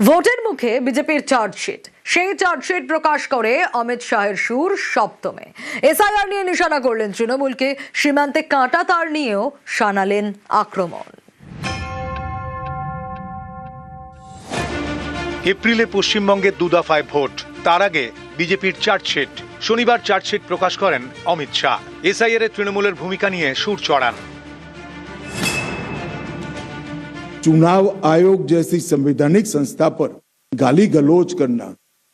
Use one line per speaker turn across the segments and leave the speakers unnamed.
ভোটের মুখে বিজেপির চার্জশিট, সেই চার্জশিট প্রকাশ করে অমিত শাহের সুর সপ্তমে। এসআইআর নিয়ে নিশানা করলেন তৃণমূলকে, সীমান্তে কাঁটা তার নিয়েও শানালেন আক্রমণ।
এপ্রিলে পশ্চিমবঙ্গে দু দফায় ভোট, তার আগে বিজেপির চার্জশিট। শনিবার চার্জশিট প্রকাশ করেন অমিত শাহ। এসআইআর এ তৃণমূলের ভূমিকা নিয়ে সুর চড়ান।
चुनाव आयोग जैसी संवैधानिक संस्था पर गाली गलौज करना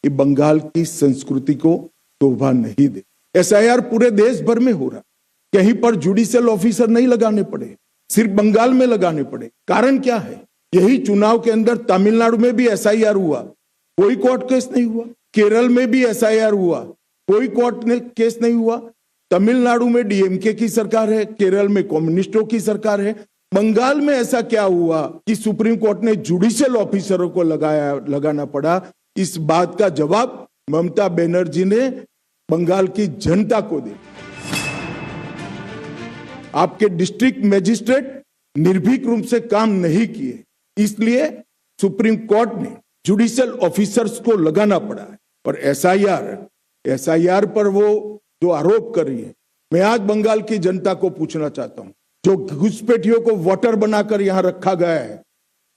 ये बंगाल की संस्कृति को शोभा नहीं दे। एसआईआर पूरे देश भर में हो रहा, कहीं पर जुडिशियल ऑफिसर नहीं लगाने पड़े, सिर्फ बंगाल में लगाने पड़े। कारण क्या है? यही चुनाव के अंदर तमिलनाडु में भी एसआईआर हुआ, कोई कोर्ट केस नहीं हुआ। केरल में भी एसआईआर हुआ, कोई कोर्ट केस नहीं हुआ। तमिलनाडु में डीएमके की सरकार है, केरल में कम्युनिस्टों की सरकार है। बंगाल में ऐसा क्या हुआ कि सुप्रीम कोर्ट ने जुडिशियल ऑफिसरों को लगाना पड़ा? इस बात का जवाब ममता बनर्जी ने बंगाल की जनता को दिया। आपके डिस्ट्रिक्ट मजिस्ट्रेट निर्भीक रूप से काम नहीं किए, इसलिए सुप्रीम कोर्ट ने जुडिशियल ऑफिसर्स को लगाना पड़ा है। और एसआईआर पर वो जो आरोप कर रही है, मैं आज बंगाल की जनता को पूछना चाहता हूं, जो घुसपैठियों को वोटर बनाकर यहां रखा गया है,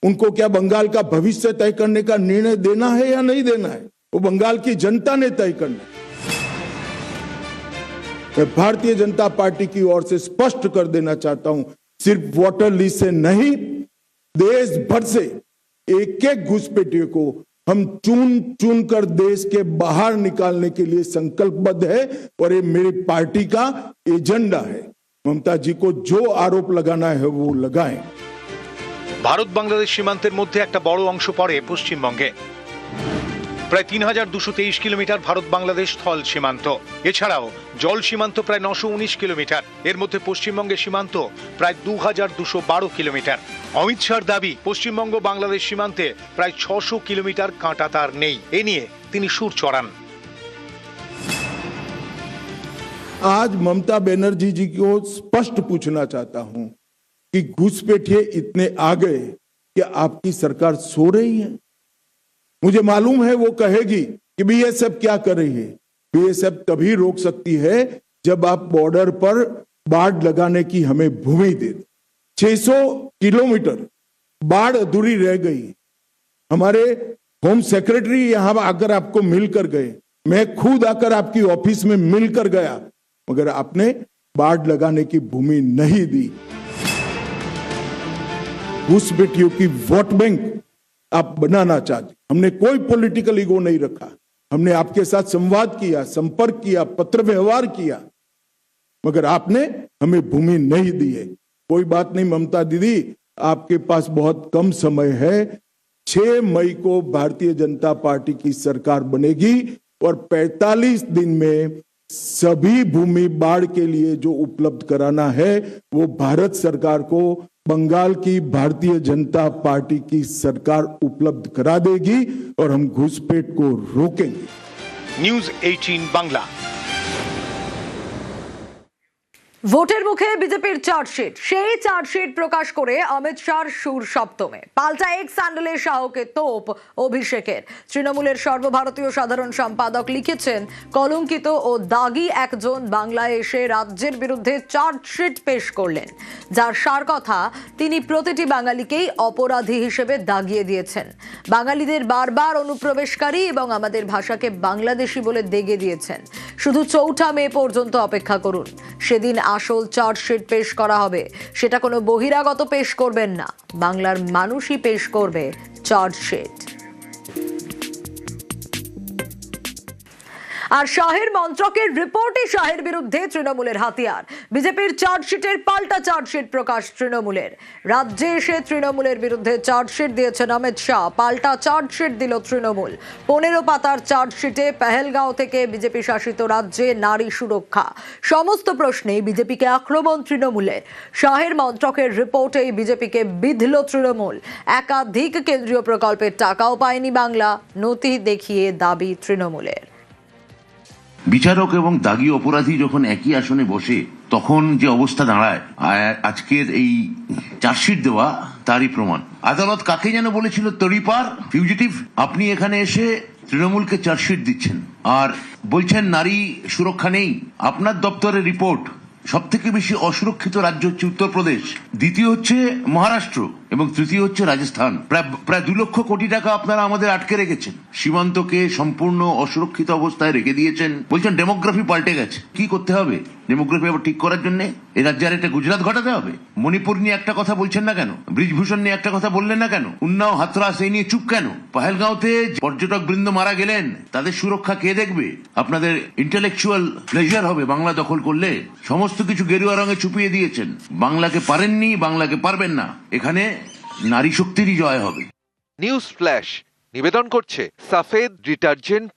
उनको क्या बंगाल का भविष्य तय करने का निर्णय देना है या नहीं देना है? वो बंगाल की जनता ने तय करना है। मैं भारतीय जनता पार्टी की ओर से स्पष्ट कर देना चाहता हूं, सिर्फ वोटर लिस्ट से नहीं, देश भर से एक एक घुसपैठियों को हम चुन कर देश के बाहर निकालने के लिए संकल्पबद्ध है। और ये मेरी पार्टी का एजेंडा है। ममता जी को जो आरोप लगाना है वो लगाएं।
ভারত বাংলাদেশ সীমান্তের মধ্যে একটা বড় অংশ পড়ে পশ্চিমবঙ্গে। প্রায় ৩,২২৩ কিলোমিটার ভারত বাংলাদেশ স্থল সীমান্ত। এছাড়াও জল সীমান্ত প্রায় ৯১৯ কিলোমিটার। এর মধ্যে পশ্চিমবঙ্গের সীমান্ত প্রায় ২,২১২ কিলোমিটার। অমিত শাহর দাবি, পশ্চিমবঙ্গ বাংলাদেশ সীমান্তে প্রায় ৬০০ কিলোমিটার কাঁটা তার নেই। এ নিয়ে তিনি সুর চড়ান।
आज ममता बनर्जी जी को स्पष्ट पूछना चाहता हूं कि घुसपैठिए इतने आ गए कि आपकी सरकार सो रही है? मुझे मालूम है वो कहेगी कि बीएसएफ क्या कर रही है। बीएसएफ तभी रोक सकती है जब आप बॉर्डर पर बाढ़ लगाने की हमें भूमि दे। 600 किलोमीटर बाढ़ अधूरी रह गई। हमारे होम सेक्रेटरी यहां आकर आपको मिलकर गए, मैं खुद आकर आपकी ऑफिस में मिलकर गया, मगर आपने बाढ़ लगाने की भूमि नहीं दी। घुसपैठियों की वोट बैंक आप बनाना चाहते। हमने कोई पॉलिटिकल ईगो नहीं रखा, हमने आपके साथ संवाद किया, संपर्क किया, पत्र व्यवहार किया, मगर आपने हमें भूमि नहीं दी है। कोई बात नहीं ममता दीदी, आपके पास बहुत कम समय है। 6 मई को भारतीय जनता पार्टी की सरकार बनेगी और 45 दिन में सभी भूमि बाढ़ के लिए जो उपलब्ध कराना है वो भारत सरकार को बंगाल की भारतीय जनता पार्टी की सरकार उपलब्ध करा देगी और हम घुसपैठ को रोकेंगे।
নিউজ 18 বাংলা।
ভোটের মুখে বিজেপির চার্জশিট, সেই চার্জশিট প্রকাশ করে অমিত শাহর সুর সপ্তমে। পাল্টা এক্স স্যান্ডেলের শাহকে তোপ অভিষেকের। তৃণমূলের সর্বভারতীয় সাধারণ সম্পাদক লিখেছেন, কলঙ্কিত ও দাগী একজন বাংলায় এসে রাজ্যের বিরুদ্ধে চার্জশিট পেশ করলেন, যার সার কথা তিনি প্রতিটি বাঙালিকেই অপরাধী হিসেবে দাগিয়ে দিয়েছেন। বাঙালিদের বারবার অনুপ্রবেশকারী এবং আমাদের ভাষাকে বাংলাদেশি বলে দেগে দিয়েছেন। শুধু ৪ মে পর্যন্ত অপেক্ষা করুন, সেদিন আসল চার্জশিট পেশ করা হবে। সেটা কোনো বহিরাগত পেশ করবেন না, বাংলার মানুষই পেশ করবে চার্জশিট। আর শাহের মন্ত্রকের রিপোর্টই শাহের বিরুদ্ধে তৃণমূলের হাতিয়ার। বিজেপির চার্জশিটের পাল্টা চার্জশিট প্রকাশ তৃণমূলের। রাজ্যে এসে তৃণমূলের বিরুদ্ধে চার্জশিট দিয়েছেন অমিত শাহ, পাল্টা চার্জশিট দিল তৃণমূল। 15 পাতার চার্জশিটে পেহেলগাঁও থেকে বিজেপি শাসিত রাজ্যে নারী সুরক্ষা সমস্ত প্রশ্নেই বিজেপিকে আক্রমণ তৃণমূলের। শাহের মন্ত্রকের রিপোর্টেই বিজেপিকে বিঁধল তৃণমূল। একাধিক কেন্দ্রীয় প্রকল্পের টাকাও পায়নি বাংলা, নথি দেখিয়ে দাবি তৃণমূলের।
বিচারক এবং দাগী অপরাধী যখন একই আসনে বসে তখন যে অবস্থা দাঁড়ায়, আজকের এই চার্জশিট দেওয়া তারই প্রমাণ। আদালত কাকে যেন বলেছিল তড়িপার ফিউজিটিভ, আপনি এখানে এসে তৃণমূলকে চার্জশিট দিচ্ছেন আর বলছেন নারী সুরক্ষা নেই। আপনার দপ্তরের রিপোর্ট সব থেকে বেশি অসুরক্ষিত রাজ্য হচ্ছে উত্তরপ্রদেশ, দ্বিতীয় হচ্ছে মহারাষ্ট্র এবং তৃতীয় হচ্ছে রাজস্থান। প্রায় 2 লক্ষ কোটি টাকা আপনারা আমাদের আটকে রেখেছেন, সীমান্তকে সম্পূর্ণ অসুরক্ষিত অবস্থায় রেখে দিয়েছেন। বলছেন ডেমোগ্রাফি পাল্টে গেছে। কি করতে হবে ডেমোগ্রাফি আবার ঠিক করার জন্য? এই রাজ্যে আর একটা গুজরাট ঘটাতে হবে? মণিপুর নিয়ে একটা কথা বলছেন না কেন? ব্রিজভূষণ নিয়ে একটা কথা বললেন না কেন? উন্নাও হাতরাস এই নিয়ে চুপ কেন? পাহেলগাঁওতে পর্যটক বৃন্দ মারা গেলেন, তাদের সুরক্ষা কে দেখবে? আপনাদের ইন্টেলেকচুয়াল প্লেজার হবে বাংলা দখল করলে। সমস্ত কিছু গেরুয়া রঙে চুপিয়ে দিয়েছেন। বাংলাকে পারেননি, বাংলাকে পারবেন না। এখানে নারী শক্তিরই জয় হবে।
নিউজ ফ্ল্যাশ নিবেদন করছে সাফেদ ডিটারজেন্ট